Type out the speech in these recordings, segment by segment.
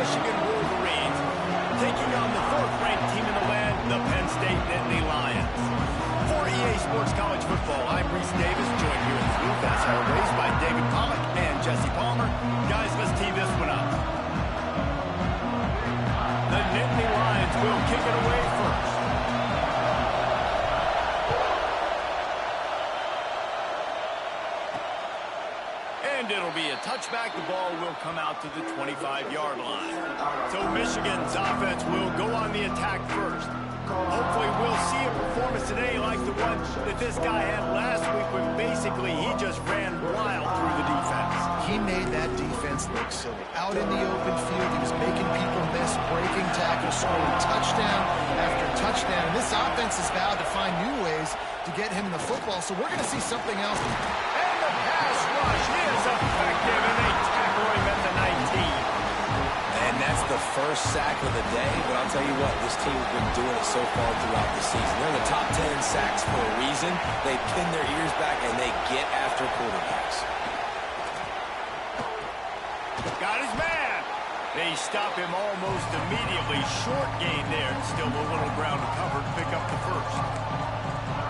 Michigan Wolverines taking on the fourth-ranked team in the land, the Penn State Nittany Lions. For EA Sports College Football, I'm Reese Davis, joined here in the Blue Fast Highways by David Pollack and Jesse Palmer. Guys, let's tee this one up. The Nittany Lions will kick it away first. And it'll be a touchback. The ball will come out to the 25-yard line. So Michigan's offense will go on the attack first. Hopefully we'll see a performance today like the one that this guy had last week when basically he just ran wild through the defense. He made that defense look silly. Out in the open field, he was making people miss, breaking tackles, scoring touchdown after touchdown. And this offense has vowed to find new ways to get him the football, so we're going to see something else. And the pass rush is effective, and they tackle him at the 19. And that's the first sack of the day, but I'll tell you what, this team's been doing it so far throughout the season. They're in the top 10 in sacks for a reason. They pin their ears back, and they get after quarterbacks. Got his man. They stop him almost immediately. Short gain there. Still a little ground to cover to pick up the first.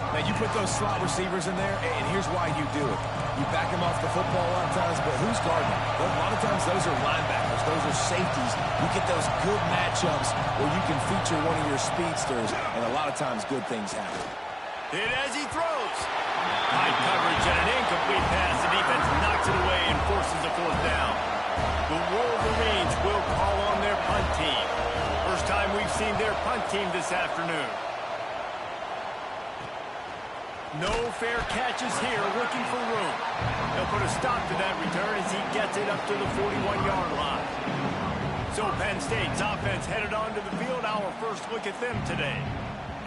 Now, you put those slot receivers in there, and here's why you do it. You back them off the football a lot of times, but who's guarding them? Well, a lot of times those are linebackers. Those are safeties. You get those good matchups where you can feature one of your speedsters, and a lot of times good things happen. Hit as he throws. High coverage and an incomplete pass. The defense knocks it away and forces a fourth down. The Wolverines will call on their punt team. First time we've seen their punt team this afternoon. No fair catches here, looking for room. They'll put a stop to that return as he gets it up to the 41-yard line. So Penn State's offense headed onto the field. Our first look at them today.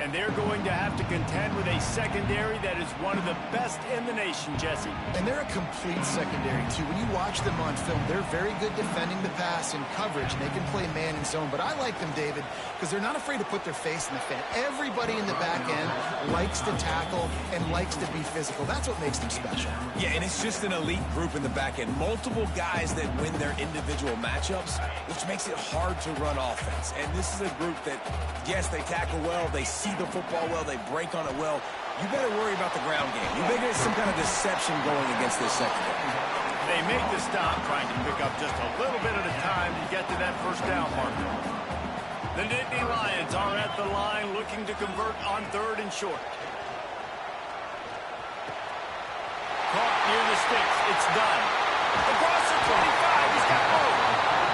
And they're going to have to contend with a secondary that is one of the best in the nation, Jesse. And they're a complete secondary, too. When you watch them on film, they're very good defending the pass and coverage, and they can play man and zone. But I like them, David, because they're not afraid to put their face in the fan. Everybody in the back end likes to tackle and likes to be physical. That's what makes them special. Yeah, and it's just an elite group in the back end. Multiple guys that win their individual matchups, which makes it hard to run offense. And this is a group that, yes, they tackle well, they see the football well, they break on it well. You better worry about the ground game. You better get some kind of deception going against this secondary. They make the stop, trying to pick up just a little bit at a time to get to that first down marker. The Nittany Lions are at the line looking to convert on third and short. Caught near the sticks. It's done. Across the 25. He's got both.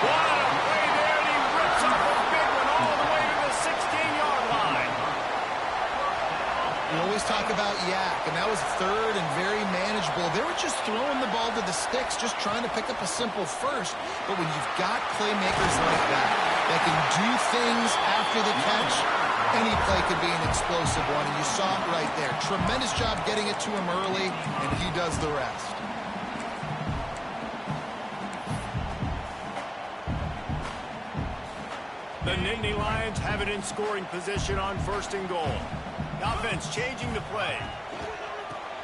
What a play there, and he rips off a big one all the way to the 16-yard line. We always talk about yak, and that was third and very manageable. They were just throwing the ball to the sticks, just trying to pick up a simple first. But when you've got playmakers like that can do things after the catch, any play could be an explosive one, and you saw it right there. Tremendous job getting it to him early, and he does the rest. The Nittany Lions have it in scoring position on first and goal. The offense changing the play.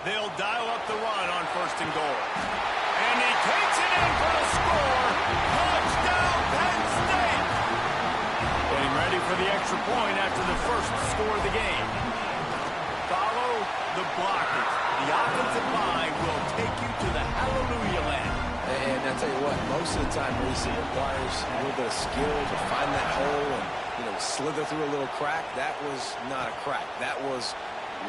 They'll dial up the run on first and goal. And he takes it in for the score. Touchdown, Penn State! Getting ready for the extra point after the first score of the game. Follow the blockers. The offensive line will take you to the hallelujah land. And I'll tell you what, most of the time, Reese, it requires a little bit of skill to find that hole and, slither through a little crack. That was not a crack. That was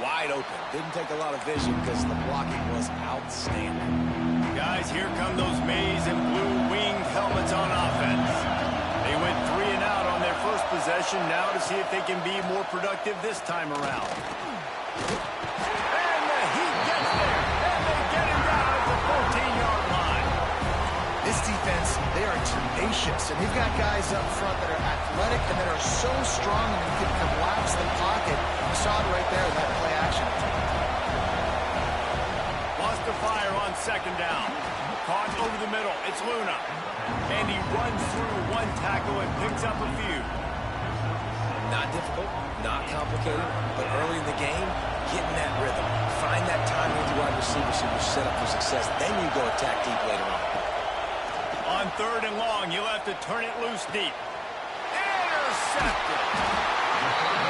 wide open. Didn't take a lot of vision because the blocking was outstanding. Guys, here come those maize and blue winged helmets on offense. They went 3 and out on their first possession. Now to see if they can be more productive this time around. And the Heat gets there. And they get him down at the 14-yard line. This defense, they are tenacious, and they've got guys up front that are athletic and that are so strong and can collapse the pocket. You saw it right there in that play action. Lost the fire on second down. Caught over the middle. It's Luna. And he runs through one tackle and picks up a few. Not difficult, not complicated, but early in the game, get in that rhythm. Find that time with your wide receiver so you're set up for success. Then you go attack deep later on. On On 3rd and long, you'll have to turn it loose deep. Intercepted.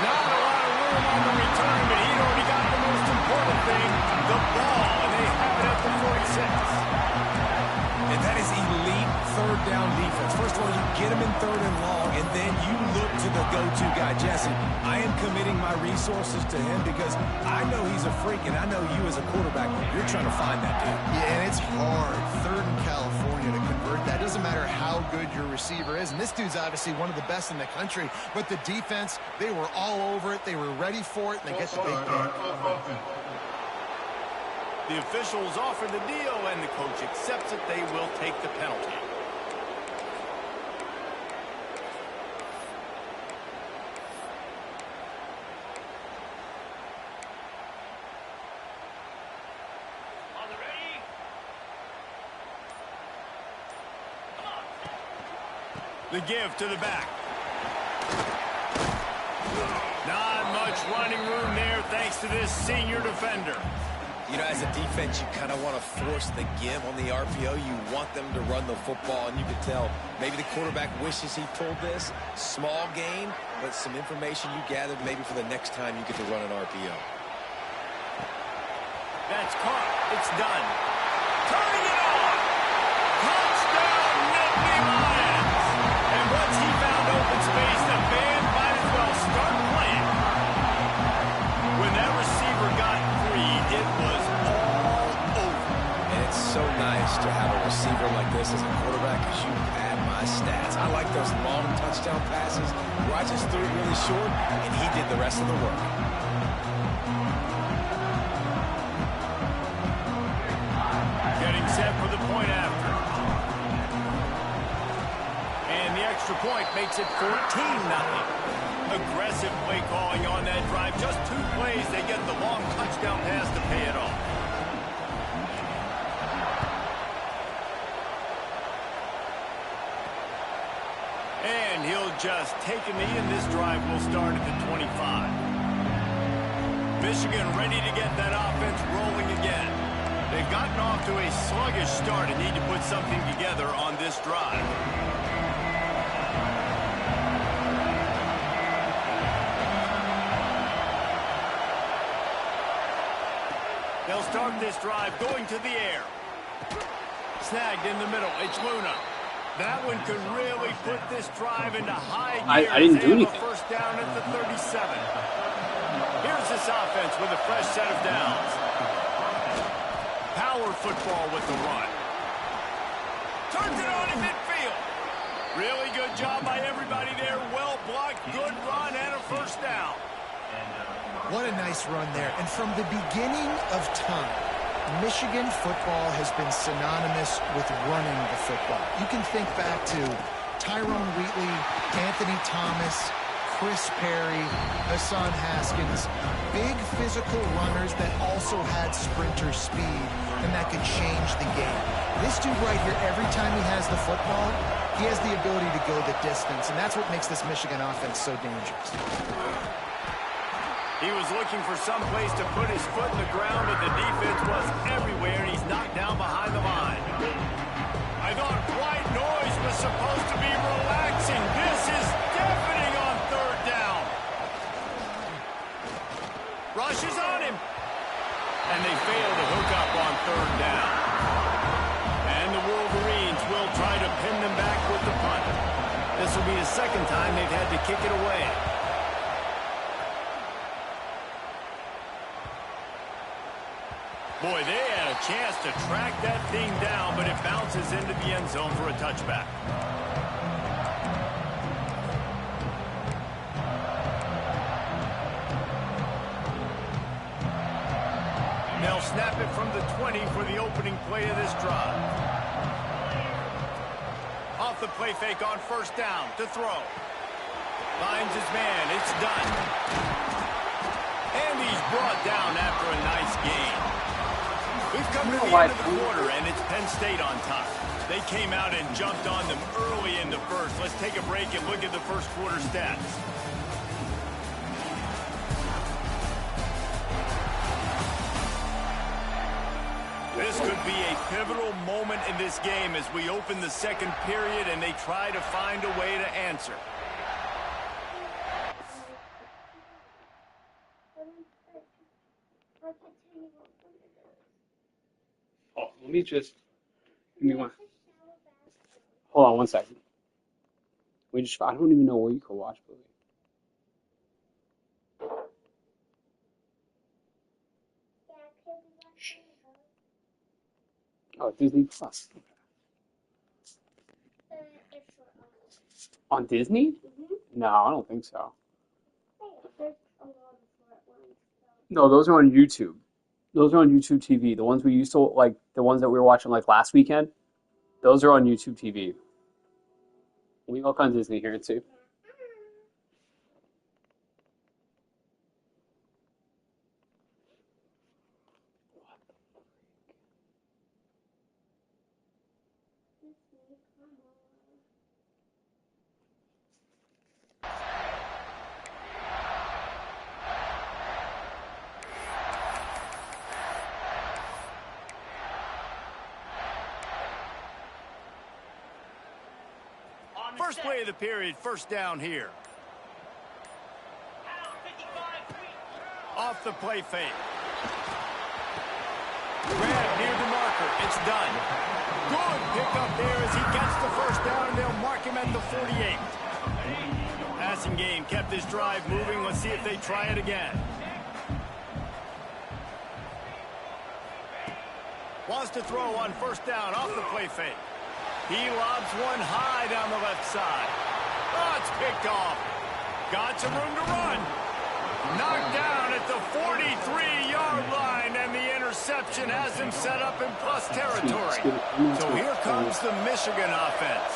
Not a lot of room on the return, but he'd already got the most important thing, the ball, and they have it at the 46. And that is elite 3rd down defense. First of all, you get him in 3rd and long, and then you look to the go-to guy. Jesse, I am committing my resources to him because I know he's a freak, and I know you as a quarterback, you're trying to find that dude. Yeah, and it's hard, 3rd in California, to convert that. Doesn't matter how good your receiver is, and this dude's obviously one of the best in the country, but the defense, they were all over it, they were ready for it, and they get the big play. The officials offer the deal, and the coach accepts it. They will take the penalty. The give to the back. Not much running room there thanks to this senior defender. You know, as a defense, you kind of want to force the give on the RPO. You want them to run the football, and you can tell maybe the quarterback wishes he pulled this. Small gain, but some information you gathered maybe for the next time you get to run an RPO. That's caught. It's done. Turning it on. Touchdown, Nittany Lions. And once he found open space, the band might as well start playing. When that receiver got free, it was all over. And it's so nice to have a receiver like this as a quarterback because you pad my stats. I like those long touchdown passes where I just threw it really short, and he did the rest of the work. Getting set for the point after. And the extra point makes it 14-0. Aggressive play calling on that drive. Just 2 plays, they get the long touchdown pass to pay it off. And he'll just take a knee, and this drive will start at the 25. Michigan ready to get that offense rolling again. They've gotten off to a sluggish start and need to put something together on this drive. They'll start this drive going to the air. Snagged in the middle. It's Luna. That one could really put this drive into high gear. I didn't do anything. First down at the 37. Here's this offense with a fresh set of downs. Power football with the run. Turns it on in midfield. Really good job by everybody there. Well blocked, good run, and a first down. What a nice run there. And from the beginning of time, Michigan football has been synonymous with running the football. You can think back to Tyrone Wheatley, Anthony Thomas, Chris Perry, Hassan Haskins. Big physical runners that also had sprinter speed and that could change the game. This dude right here, every time he has the football, he has the ability to go the distance, and that's what makes this Michigan offense so dangerous. He was looking for some place to put his foot in the ground, but the defense was everywhere, and he's knocked down behind the line. I thought white noise was supposed to be relaxing. This is deafening on 3rd down. Rush is on him. And they fail to hook up on 3rd down. And the Wolverines will try to pin them back with the punt. This will be the 2nd time they've had to kick it away. Boy, they had a chance to track that thing down, but it bounces into the end zone for a touchback. They'll snap it from the 20 for the opening play of this drive. Off the play fake on 1st down to throw. Finds his man. It's done. And he's brought down after a nice gain. We've come to the end of the quarter, and it's Penn State on top. They came out and jumped on them early in the first. Let's take a break and look at the first quarter stats. This could be a pivotal moment in this game as we open the second period and they try to find a way to answer. Oh, let me just give me one. Hold on 1 second. I don't even know where you can watch movies. Oh, Disney Plus. On Disney? No, I don't think so. No, those are on YouTube. Those are on YouTube TV. The ones we used to like, the ones that we were watching like last weekend, those are on YouTube TV. Let me look on Disney here and see. First play of the period, first down here. Off the play fake. Grab near the marker. It's done. Good pickup there as he gets the first down, and they'll mark him at the 48. Passing game kept his drive moving. Let's see if they try it again. Wants to throw on first down off the play fake. He lobs one high down the left side. Oh, it's picked off. Got some room to run. Knocked down at the 43-yard line, and the interception has him set up in plus territory. So here comes the Michigan offense.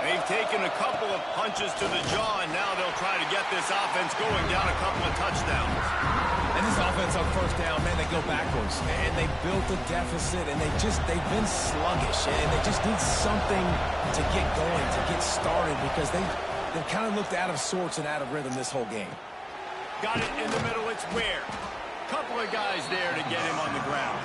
They've taken a couple of punches to the jaw, and now they'll try to get this offense going down a couple of touchdowns. And this offense on first down, man, they go backwards. And they built a deficit, and they've been sluggish. And they just need something to get going, to get started, because they've kind of looked out of sorts and out of rhythm this whole game. Got it in the middle, it's Ware. Couple of guys there to get him on the ground.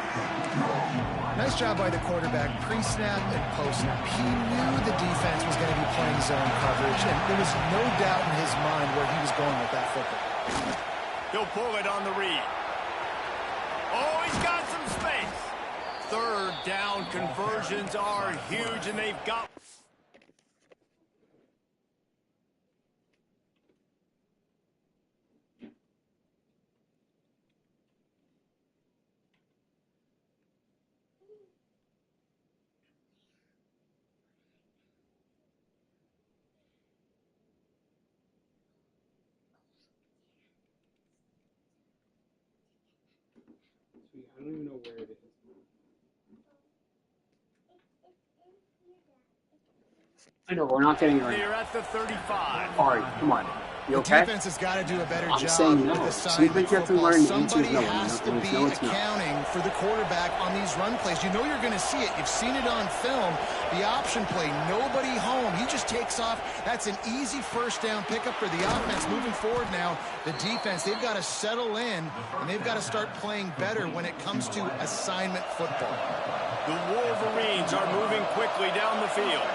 Nice job by the quarterback, pre-snap and post-snap. He knew the defense was going to be playing zone coverage, and there was no doubt in his mind where he was going with that football. He'll pull it on the read. Oh, he's got some space. Third down conversions are huge, and they've got... I don't even know where it is. I know, we're not getting it right. They're at the 35. All right, come on. You The okay? defense has got to do a better I'm job saying no. with See if assignment they get to football. learn Somebody answers, no, has to no, be no, it's not. accounting for the quarterback on these run plays. You know you're going to see it. You've seen it on film. The option play, nobody home. He just takes off. That's an easy first down pickup for the offense. Moving forward now, the defense, they've got to settle in, and they've got to start playing better when it comes to assignment football. The Wolverines are moving quickly down the field.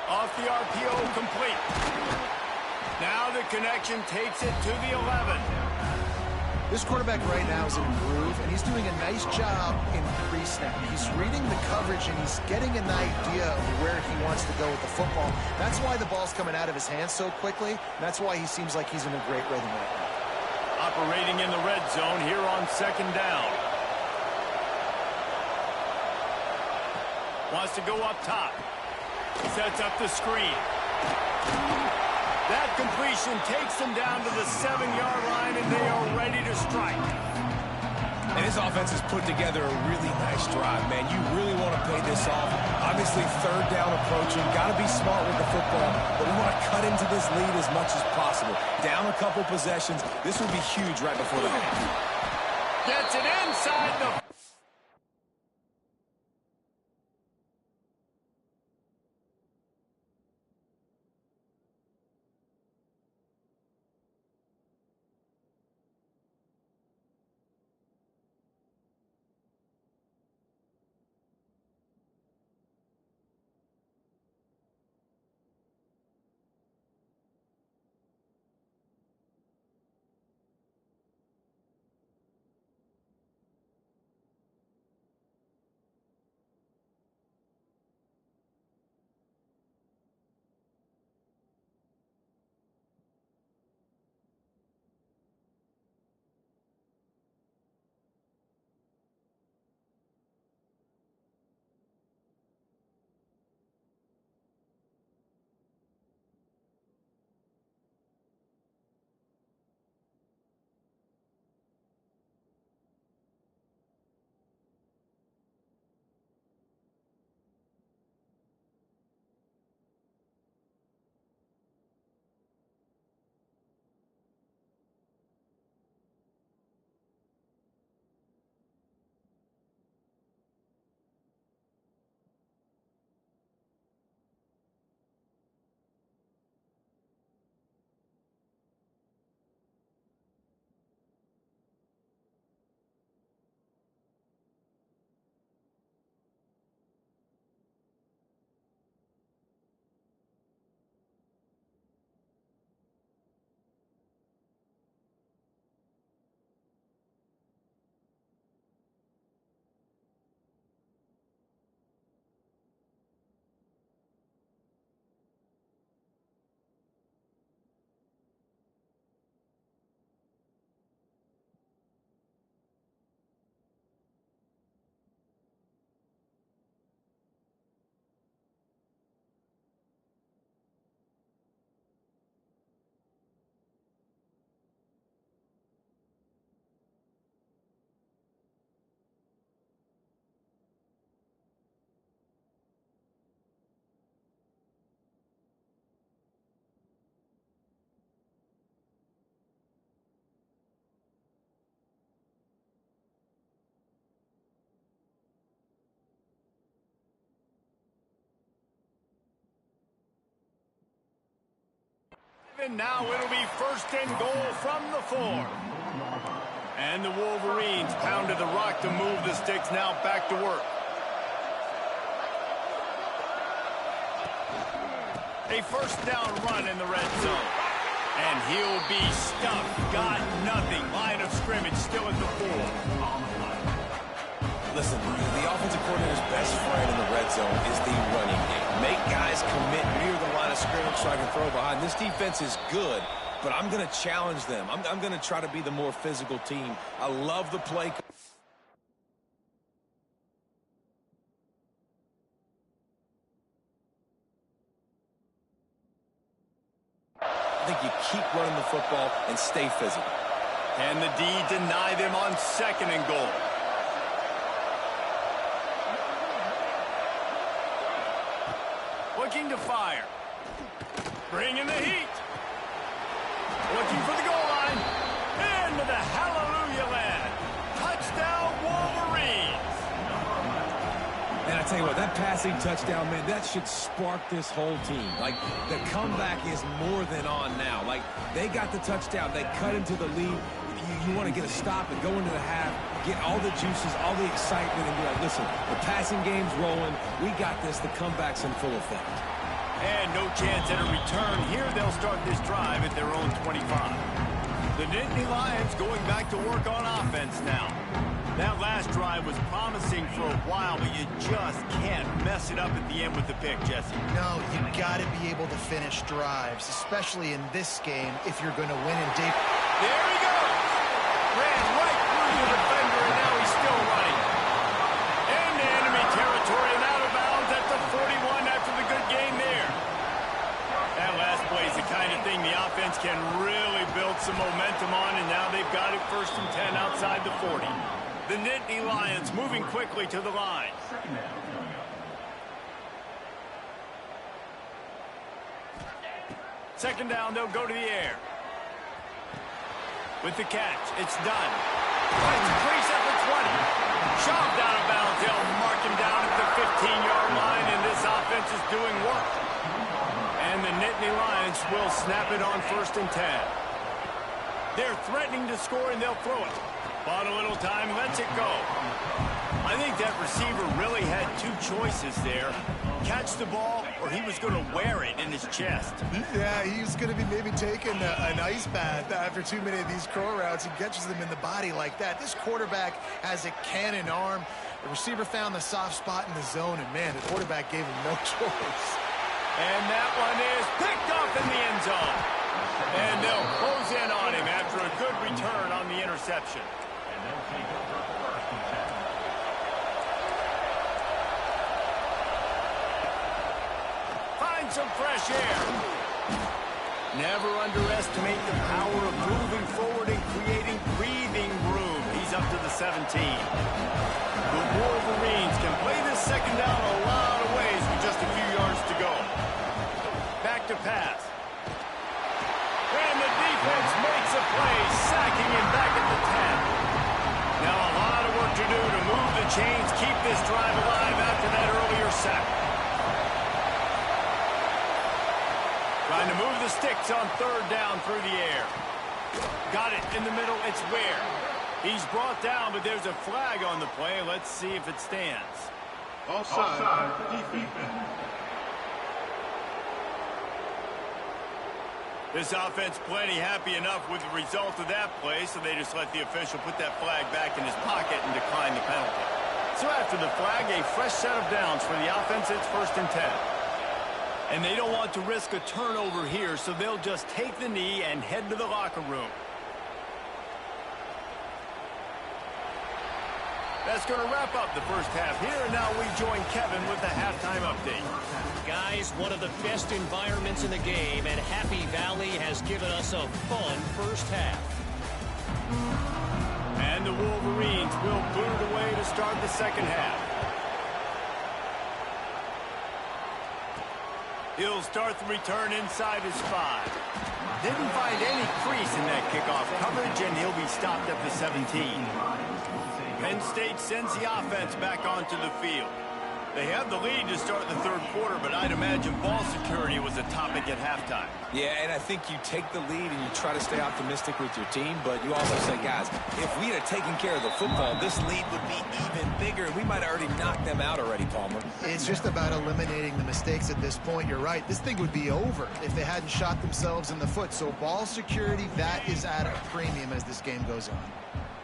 Off the RPO, complete. Now the connection takes it to the 11. This quarterback right now is in a groove, and he's doing a nice job in pre-snap. He's reading the coverage, and he's getting an idea of where he wants to go with the football. That's why the ball's coming out of his hands so quickly. That's why he seems like he's in a great rhythm right now. Operating in the red zone here on second down. Wants to go up top. Sets up the screen. That completion takes them down to the 7-yard line, and they are ready to strike. And his offense has put together a really nice drive, man. You really want to pay this off. Obviously, third down approaching. Got to be smart with the football, but we want to cut into this lead as much as possible. Down a couple possessions. This would be huge right before the half. Gets it inside the... And now it'll be first and goal from the 4. And the Wolverines pounded the rock to move the sticks, now back to work. A first down run in the red zone. And he'll be stuffed. Got nothing. Line of scrimmage still at the 4. Listen, the offensive coordinator's best friend in the red zone is the running game. Make guys commit near the line of scrimmage so I can throw behind. This defense is good, but I'm going to challenge them. I'm going to try to be the more physical team. I love the play. I think you keep running the football and stay physical. And the D deny them on second and goal. Looking to fire. Bringing the heat. Looking for the goal line. Into the hallelujah land. Touchdown Wolverines. And I tell you what, that passing touchdown, man, that should spark this whole team. Like, the comeback is more than on now. Like, they got the touchdown. They cut into the lead. You want to get a stop and go into the half, get all the juices, all the excitement, and be like, listen, the passing game's rolling. We got this. The comeback's in full effect. And no chance at a return. Here they'll start this drive at their own 25. The Nittany Lions going back to work on offense now. That last drive was promising for a while, but you just can't mess it up at the end with the pick, Jesse. No, you got to be able to finish drives, especially in this game if you're going to win in deep. There he goes. Ran right through the defender, and now he's still running. Into enemy territory and out of bounds at the 41 after the good game there. That last play is the kind of thing the offense can really build some momentum on, and now they've got it first and 10 outside the 40. The Nittany Lions moving quickly to the line. Second down, they'll go to the air. With the catch, it's done. Finds a crease at the 20. Shoved out of bounds. They'll mark him down at the 15-yard line, and this offense is doing work. And the Nittany Lions will snap it on first and 10. They're threatening to score, and they'll throw it. Bought a little time, lets it go. I think that receiver really had two choices there. Catch the ball, or he was going to wear it in his chest. Yeah, he was going to be maybe taking an ice bath after too many of these crow routes. He catches them in the body like that. This quarterback has a cannon arm. The receiver found the soft spot in the zone, and, man, the quarterback gave him no choice. And that one is picked up in the end zone. And they'll close in on him after a good return on the interception. Find some fresh air. Never underestimate the power of moving forward and creating breathing room. He's up to the 17. The Wolverines can play this second down a lot of ways with just a few yards to go. Back to pass. And the defense makes a play, sacking him back at the 10. Now a lot of work to do to move the chains, keep this drive alive after that earlier sack. Trying to move the sticks on third down through the air. Got it in the middle, it's Ware. He's brought down, but there's a flag on the play. Let's see if it stands. Offside, defense. This offense plenty happy enough with the result of that play, so they just let the official put that flag back in his pocket and decline the penalty. So after the flag, a fresh set of downs for the offense. It's first and 10. And they don't want to risk a turnover here, so they'll just take the knee and head to the locker room. That's going to wrap up the first half here, and now we join Kevin with the halftime update. Guys, one of the best environments in the game, and Happy Valley has given us a fun first half. And the Wolverines will boot it away to start the second half. He'll start the return inside his 5. Didn't find any crease in that kickoff coverage, and he'll be stopped at the 17. Penn State sends the offense back onto the field. They have the lead to start the third quarter, but I'd imagine ball security was a topic at halftime. Yeah, and I think you take the lead and you try to stay optimistic with your team, but you also say, guys, if we had taken care of the football, this lead would be even bigger. We might have already knocked them out already, Palmer. It's just about eliminating the mistakes at this point. You're right. This thing would be over if they hadn't shot themselves in the foot. So ball security, that is at a premium as this game goes on.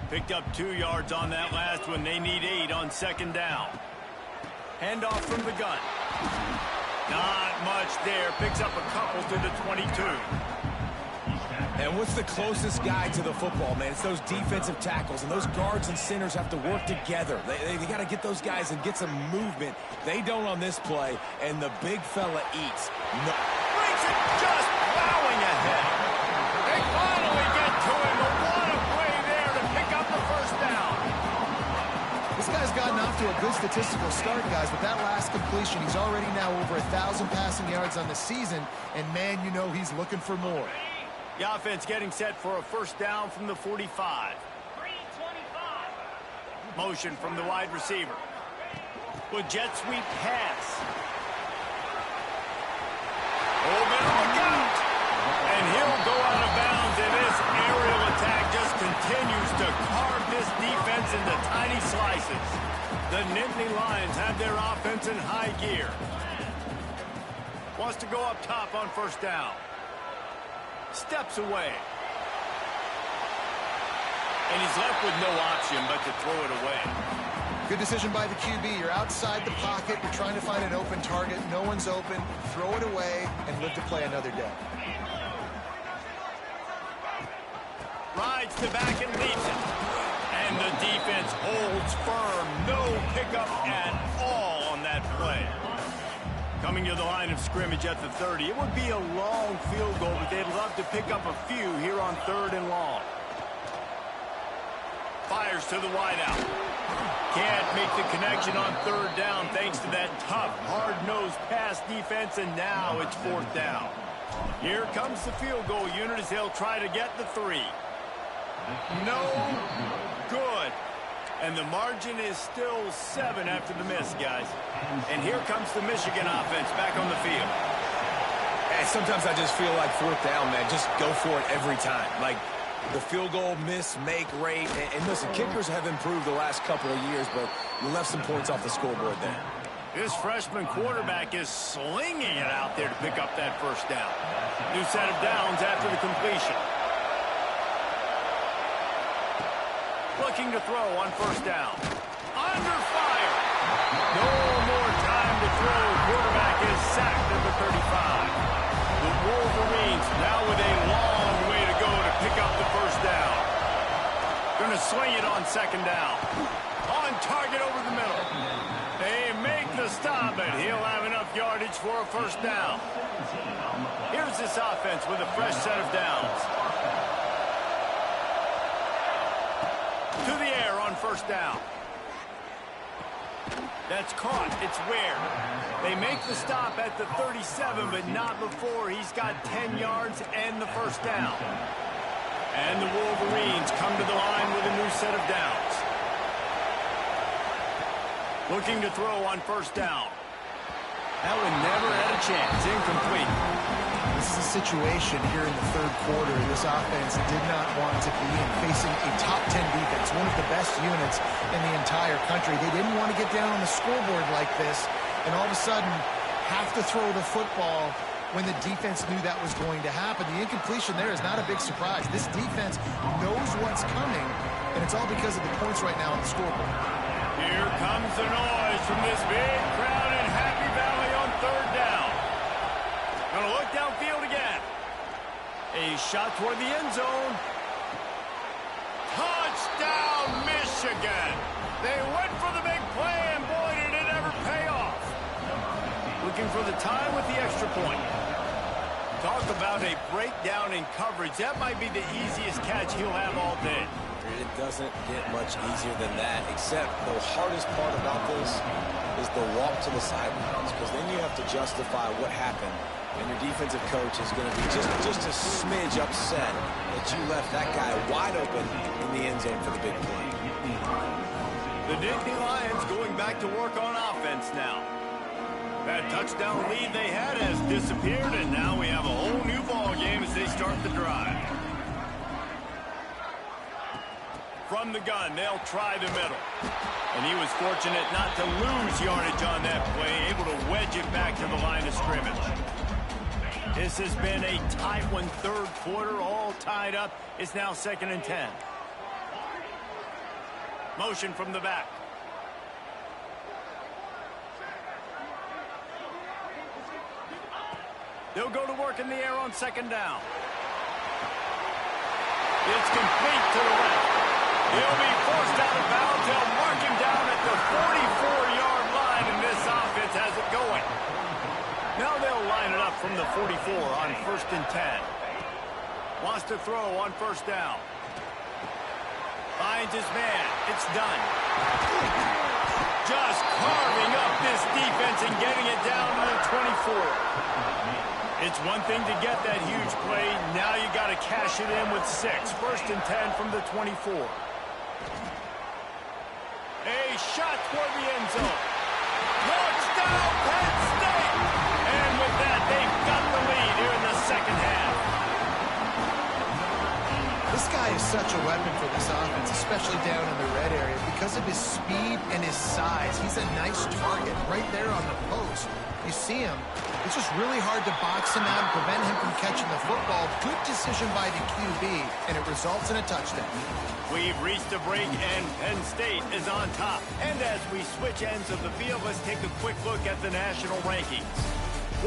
Picked up 2 yards on that last one. They need 8 on second down. Handoff from the gun. Not much there. Picks up a couple to the 22. And what's the closest guy to the football, man? It's those defensive tackles, and those guards and centers have to work together. They got to get those guys and get some movement. They don't on this play, and the big fella eats. No. Brings it just plowing ahead. They finally get to him, but what a play there to pick up the first down. This guy's gotten off to a good statistical start, guys. With that last completion, he's already now over 1,000 passing yards on the season, and man, you know he's looking for more. The offense getting set for a first down from the 45. Motion from the wide receiver. With jet sweep pass. Oh, better look out! And he'll go out of bounds, and this aerial attack just continues to carve this defense into tiny slices. The Nittany Lions have their offense in high gear. Wants to go up top on first down. Steps away. And he's left with no option but to throw it away. Good decision by the QB. You're outside the pocket. You're trying to find an open target. No one's open. Throw it away and live to play another day. Rides the back and leaves it. And the defense holds firm. No pickup at all on that play. Coming to the line of scrimmage at the 30. It would be a long field goal, but they'd love to pick up a few here on 3rd and long. Fires to the wideout. Can't make the connection on 3rd down thanks to that tough, hard-nosed pass defense, and now it's 4th down. Here comes the field goal unit as they'll try to get the 3. No good. And the margin is still 7 after the miss, guys. And here comes the Michigan offense back on the field. And sometimes I just feel like 4th down, man. Just go for it every time. Like the field goal miss, make rate. And listen, kickers have improved the last couple of years, but you left some points off the scoreboard there. This freshman quarterback is slinging it out there to pick up that first down. New set of downs after the completion. Looking to throw on first down. Under fire. No more time to throw. Quarterback is sacked at the 35. The Wolverines now with a long way to go to pick up the first down. Going to swing it on second down. On target over the middle. They make the stop, and he'll have enough yardage for a first down. Here's this offense with a fresh set of downs. To the air on first down. That's caught. It's Ware. They make the stop at the 37, but not before he's got 10 yards and the first down. And the Wolverines come to the line with a new set of downs. Looking to throw on first down. That one never had a chance. Incomplete. This is a situation here in the 3rd quarter this offense did not want to be in, facing a top 10 defense, one of the best units in the entire country. They didn't want to get down on the scoreboard like this and all of a sudden have to throw the football when the defense knew that was going to happen. The incompletion there is not a big surprise. This defense knows what's coming, and it's all because of the points right now on the scoreboard. Here comes the noise from this big crowd in Happy Valley on 3rd down. Gonna look downfield again. A shot toward the end zone. Touchdown, Michigan. They went for the big play, and boy, did it ever pay off. Looking for the time with the extra point. Talk about a breakdown in coverage. That might be the easiest catch he'll have all day. It doesn't get much easier than that, except the hardest part about this is the walk to the sidelines, because then you have to justify what happened, and your defensive coach is going to be just a smidge upset that you left that guy wide open in the end zone for the big play. The Nittany Lions going back to work on offense now. That touchdown lead they had has disappeared, and now we have a whole new ball game as they start the drive. From the gun, they'll try the middle. And he was fortunate not to lose yardage on that play, able to wedge it back to the line of scrimmage. This has been a tight one, third quarter, all tied up. It's now 2nd and 10. Motion from the back. They'll go to work in the air on 2nd down. It's complete to the left. He'll be forced out of bounds. They'll mark him down at the 44-yard line, and this offense has it going. Now they'll line it up from the 44 on 1st and 10. Wants to throw on 1st down. Finds his man. It's done. Just carving up this defense and getting it down to the 24. It's one thing to get that huge play. Now you got to cash it in with 6. 1st and 10 from the 24. A shot toward the end zone. Touchdown, Penn State! And with that, they've got the lead here in the 2nd half. This guy is such a weapon for this offense, especially down in the red area, because of his speed and his size. He's a nice target right there on the post. You see him. It's just really hard to box him out and prevent him from catching the football. Good decision by the QB, and it results in a touchdown. We've reached a break, and Penn State is on top. And as we switch ends of the field, let's take a quick look at the national rankings.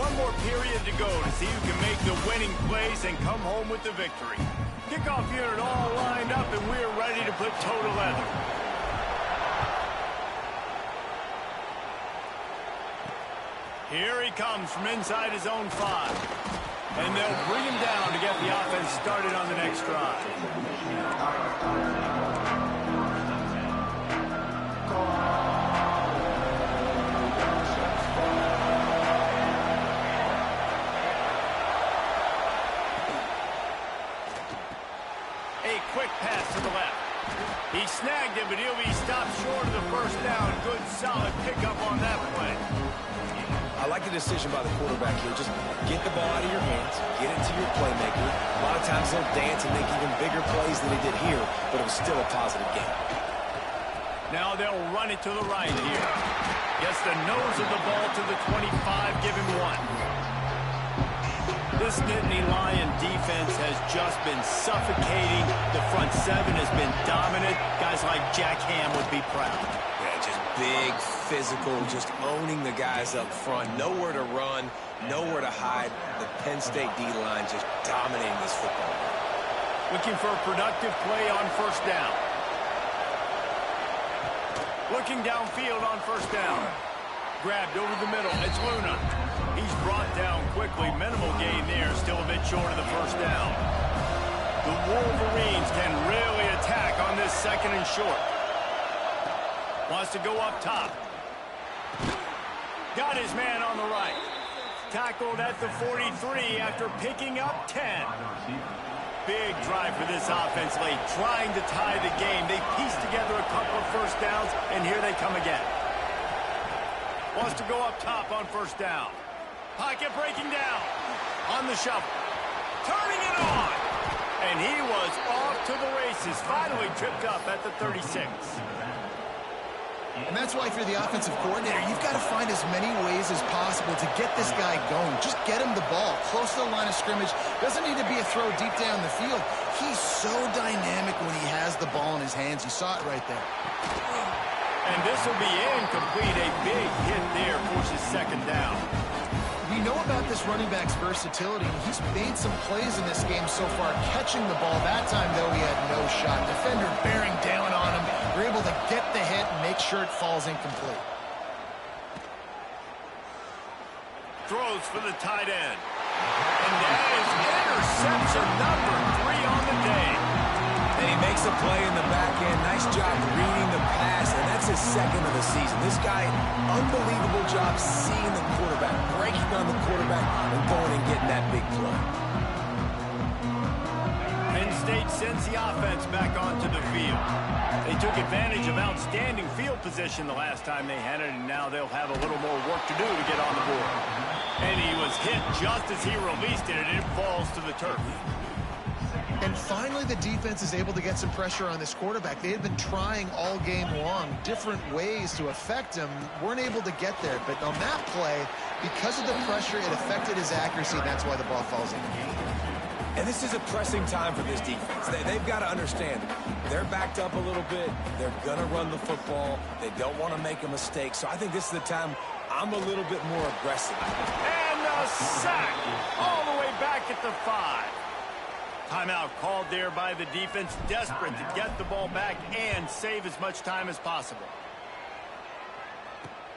One more period to go to see who can make the winning plays and come home with the victory. Kickoff unit all lined up, and we're ready to put toe to leather. Here he comes from inside his own 5. And they'll bring him down to get the offense started on the next drive. A quick pass to the left. He snagged it, but he'll be stopped short of the 1st down. Good, solid pickup on that play. I like the decision by the quarterback here. Just get the ball out of your hands, get it to your playmaker. A lot of times they'll dance and make even bigger plays than they did here, but it was still a positive game. Now they'll run it to the right here. Gets the nose of the ball to the 25, give him 1. This Nittany Lion defense has just been suffocating. The front 7 has been dominant. Guys like Jack Ham would be proud. Yeah, just big, physical, just owning the guys up front. Nowhere to run, nowhere to hide. The Penn State D-line just dominating this football. Looking for a productive play on 1st down. Looking downfield on 1st down. Grabbed over the middle. It's Luna. He's brought down quickly. Minimal gain there. Still a bit short of the 1st down. The Wolverines can really attack on this 2nd and short. Wants to go up top. Got his man on the right. Tackled at the 43 after picking up 10. Big drive for this offense late, trying to tie the game. They pieced together a couple of 1st downs, and here they come again. Wants to go up top on 1st down. Pocket breaking down. On the shovel. Turning it on. And he was off to the races. Finally tripped up at the 36. And that's why if you're the offensive coordinator, you've got to find as many ways as possible to get this guy going. Just get him the ball close to the line of scrimmage. Doesn't need to be a throw deep down the field. He's so dynamic when he has the ball in his hands. You saw it right there. And this will be incomplete. A big hit there forces 2nd down. We know about this running back's versatility. He's made some plays in this game so far, catching the ball. That time, though, he had no shot. Defender bearing down on him. We're able to get the hit and make sure it falls incomplete. Throws for the tight end. And that is interception number 3 on the day. And he makes a play in the back end. Nice job reading the pass, and that's his 2nd of the season. This guy, unbelievable job seeing the quarterback, breaking on the quarterback, and going and getting that big play. Penn State sends the offense back onto the field. They took advantage of outstanding field position the last time they had it, and now they'll have a little more work to do to get on the board. And he was hit just as he released it, and it falls to the turf. And finally, the defense is able to get some pressure on this quarterback. They had been trying all game long, different ways to affect him, weren't able to get there. But on that play, because of the pressure, it affected his accuracy, and that's why the ball falls in. And this is a pressing time for this defense. They've got to understand, they're backed up a little bit. They're going to run the football. They don't want to make a mistake. So I think this is the time I'm a little bit more aggressive. And a sack all the way back at the 5. Timeout called there by the defense, desperate to get the ball back and save as much time as possible.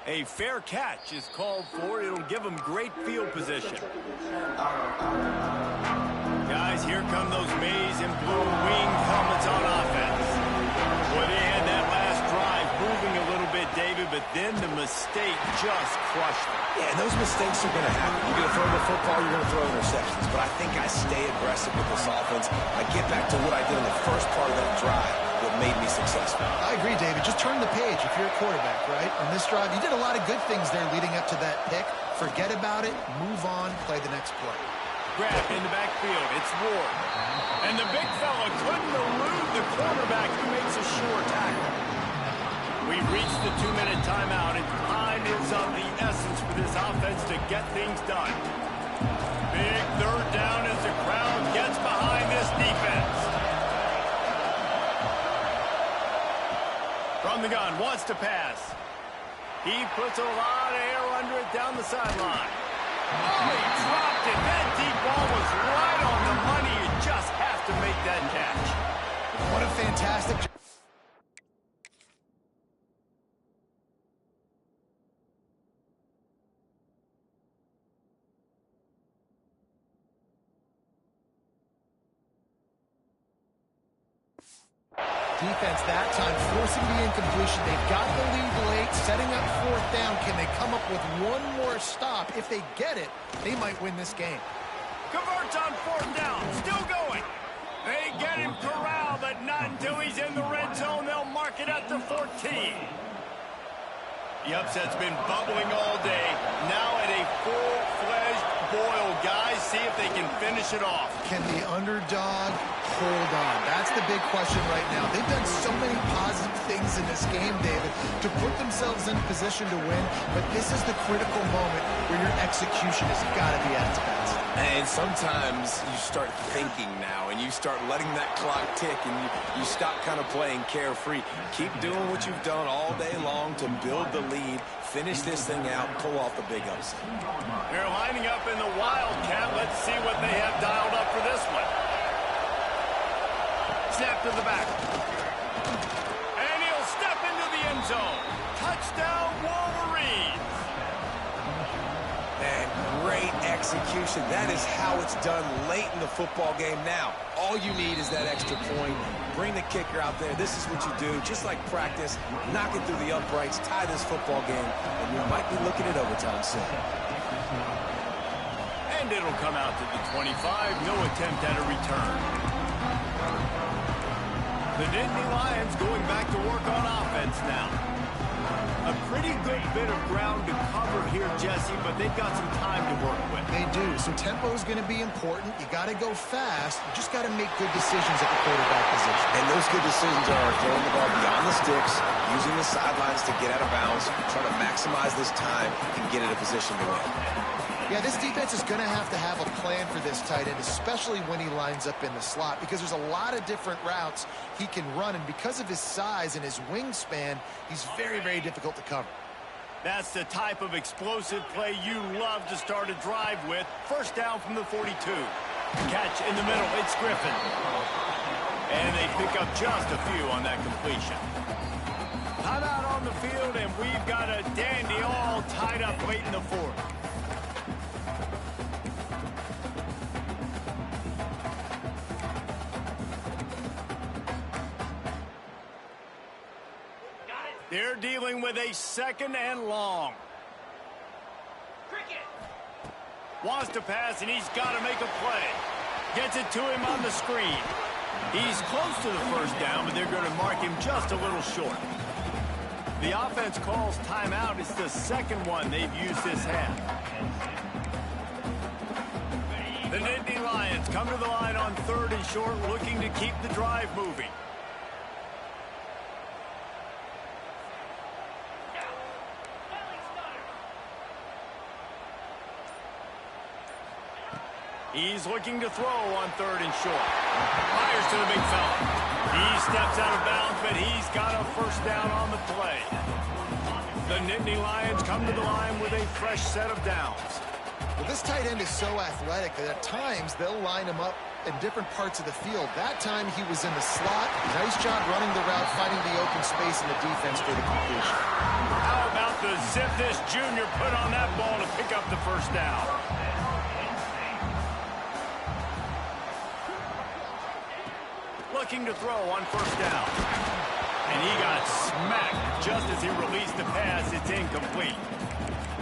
A fair catch is called for. It'll give them great field position. Guys, here come those maize and blue winged helmets on offense. Boy, they had that last drive moving a little bit, David, but then the mistake just crushed them. Yeah, and those mistakes are going to happen. You're going to throw the football, you're going to throw interceptions. But I think I stay aggressive with this offense. I get back to what I did in the first part of that drive, what made me successful. I agree, David. Just turn the page if you're a quarterback, right? On this drive, you did a lot of good things there leading up to that pick. Forget about it, move on, play the next play. Grab in the backfield. It's Ward. And the big fella couldn't elude the quarterback who makes a sure tackle. We reached the 2-minute timeout, and time is of the essence for this offense to get things done. Big third down as the crowd gets behind this defense. From the gun, wants to pass. He puts a lot of air under it down the sideline. Oh, he dropped it. That deep ball was right on the money. You just have to make that catch. What a fantastic job. Defense that time forcing the incompletion. They've got the lead late, setting up fourth down. Can they come up with one more stop? If they get it, they might win this game. Converts on fourth down. Still going. They get him corralled, but not until he's in the red zone. They'll mark it at the 14. The upset's been bubbling all day. Now at a full-fledged boil. Guys, see if they can finish it off. Can the underdog hold on? That's the big question right now. They've done so many positive things in this game, David, to put themselves in position to win, but this is the critical moment where your execution has got to be at its best. And sometimes you start thinking now, and you start letting that clock tick, and you stop kind of playing carefree. Keep doing what you've done all day long to build the lead, finish this thing out, pull off the big upset. They're lining up in the Wildcat. Let's see what they have dialed up for this one. Snap to the back. And he'll step into the end zone. Touchdown, Wolverines. And great execution. That is how it's done late in the football game now. All you need is that extra point. Bring the kicker out there. This is what you do. Just like practice, knock it through the uprights, tie this football game, and we might be looking at overtime soon. And it'll come out to the 25. No attempt at a return. The Nittany Lions going back to work on offense now. A pretty good bit of ground to cover here, Jesse, but they've got some time to work with. They do. So tempo is going to be important. You got to go fast. You just got to make good decisions at the quarterback position. And those good decisions are throwing the ball beyond the sticks, using the sidelines to get out of bounds, trying to maximize this time and get in a position to win. Yeah, this defense is going to have a plan for this tight end, especially when he lines up in the slot, because there's a lot of different routes he can run, and because of his size and his wingspan, he's very, very difficult to cover. That's the type of explosive play you love to start a drive with. First down from the 42. Catch in the middle. It's Griffin. And they pick up just a few on that completion. Timeout on the field, and we've got a dandy all tied up late in the fourth. They're dealing with a second and long. Wants to pass, and he's got to make a play. Gets it to him on the screen. He's close to the first down, but they're going to mark him just a little short. The offense calls timeout. It's the second one they've used this half. The Nittany Lions come to the line on 3rd and short, looking to keep the drive moving. He's looking to throw on 3rd and short. Fires to the big fella. He steps out of bounds, but he's got a first down on the play. The Nittany Lions come to the line with a fresh set of downs. Well, this tight end is so athletic that at times they'll line him up in different parts of the field. That time he was in the slot. Nice job running the route, finding the open space in the defense for the completion. How about the zip this junior put on that ball to pick up the first down? Looking to throw on first down. And he got smacked just as he released the pass. It's incomplete.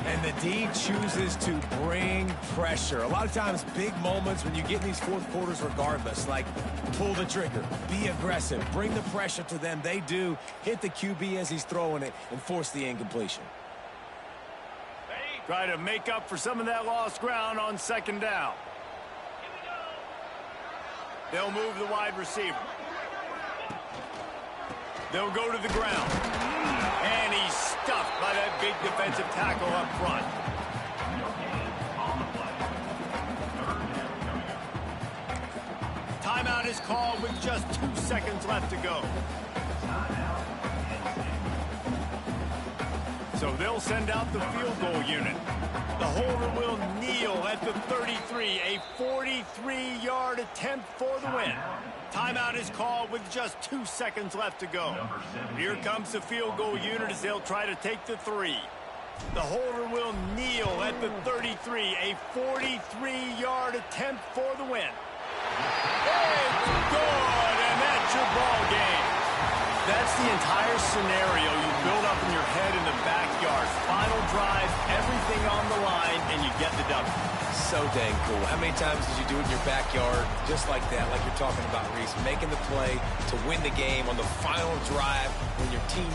And the D chooses to bring pressure. A lot of times, big moments when you get in these fourth quarters regardless, like pull the trigger, be aggressive, bring the pressure to them. They do hit the QB as he's throwing it and force the incompletion. Try to make up for some of that lost ground on 2nd down. They'll move the wide receiver. They'll go to the ground. And he's stuffed by that big defensive tackle up front. Timeout is called with just 2 seconds left to go. So they'll send out the field goal unit. The holder will kneel at the 33, a 43-yard attempt for the win. Timeout is called with just 2 seconds left to go. Here comes the field goal unit as they'll try to take the 3. The holder will kneel at the 33, a 43-yard attempt for the win. It's good, and that's your ball game. That's the entire scenario you build up in your head in the backyard. Final drive, everything on the line, and you get the W. So dang cool. How many times did you do it in your backyard just like that, like you're talking about, Reese, making the play to win the game on the final drive when your team...